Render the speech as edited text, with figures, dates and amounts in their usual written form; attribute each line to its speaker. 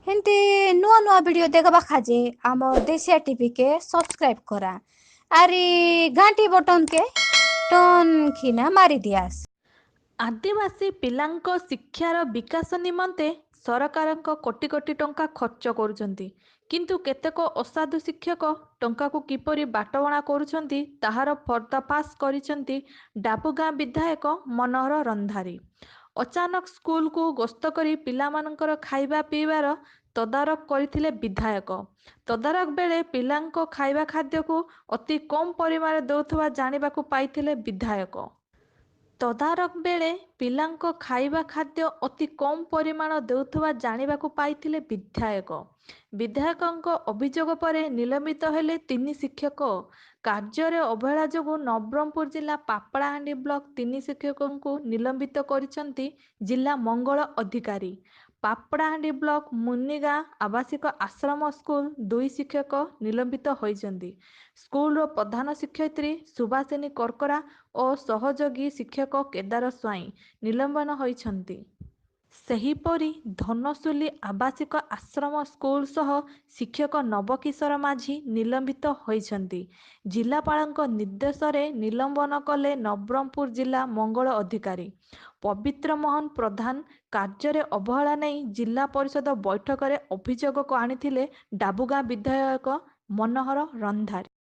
Speaker 1: हेन्ते नुआ नुआ वीडियो देखबा खाजे आम देशिया टीवी के सब्सक्राइब करा। आरी घंटी बटन के टन खिना मारी दियास।
Speaker 2: आदिवासी पिलांको शिक्षार विकास निमंते सरकारଙ୍କ कोटी कोटी टंका खर्च करुଛନ୍ତି किंतु केतेक असाधु शिक्षक टंका को किपरि बाटबणा करुଛନ୍ତି ताहार पर्दाफाश करिଛନ୍ତି डाबुगां विधायक मनोहर रंधारी। अचानक स्कूल को गस्त करी पिलामानंकर खाइबा पीबार तदारक करथिले विधायक। तदारक बेले पिलांको खाइबा खाद्य को अति कम परिमाण देउथबा जानिबाकू पाइथिले विधायक। तदारक बेले पिलांको खाइबा खाद्य अति कम परिमाण देउथबा जानिबाकू पाइथिले विधायक। विधायकଙ୍କ अभियोग परे निलंबित हेले 3 शिक्षक। कार्य अवहेला जोगु नवरंगपुर जिला पापड़ाहांडी ब्लॉक 3 शिक्षकଙ୍କୁ निलंबित करिसंती जिला मंगल अधिकारी। पापड़ाहांडी ब्लॉक मुनिगां आवासिक आश्रम स्कूल 2 शिक्षक निलंबित होइसंती। स्कूल प्रधान शिक्षयित्री सुभाषिनी करकरा और सहयोगी शिक्षक केदार स्वाई निलंबन होइछंती। सेहीपरि धनसुली आवासिक आश्रम स्कूल सह शिक्षक नवकिशोर माझी निलंबित होइछंती। जिलापालଙ୍କ निर्देशरे निलंबन कले नवरंगपुर जिला मंगल अधिकारी पवित्र मोहन प्रधान। कार्य अवहेला नहीं जिला परिषद बैठक में अभियोग आनिथिले डाबुगां विधायक मनोहर रंधारी।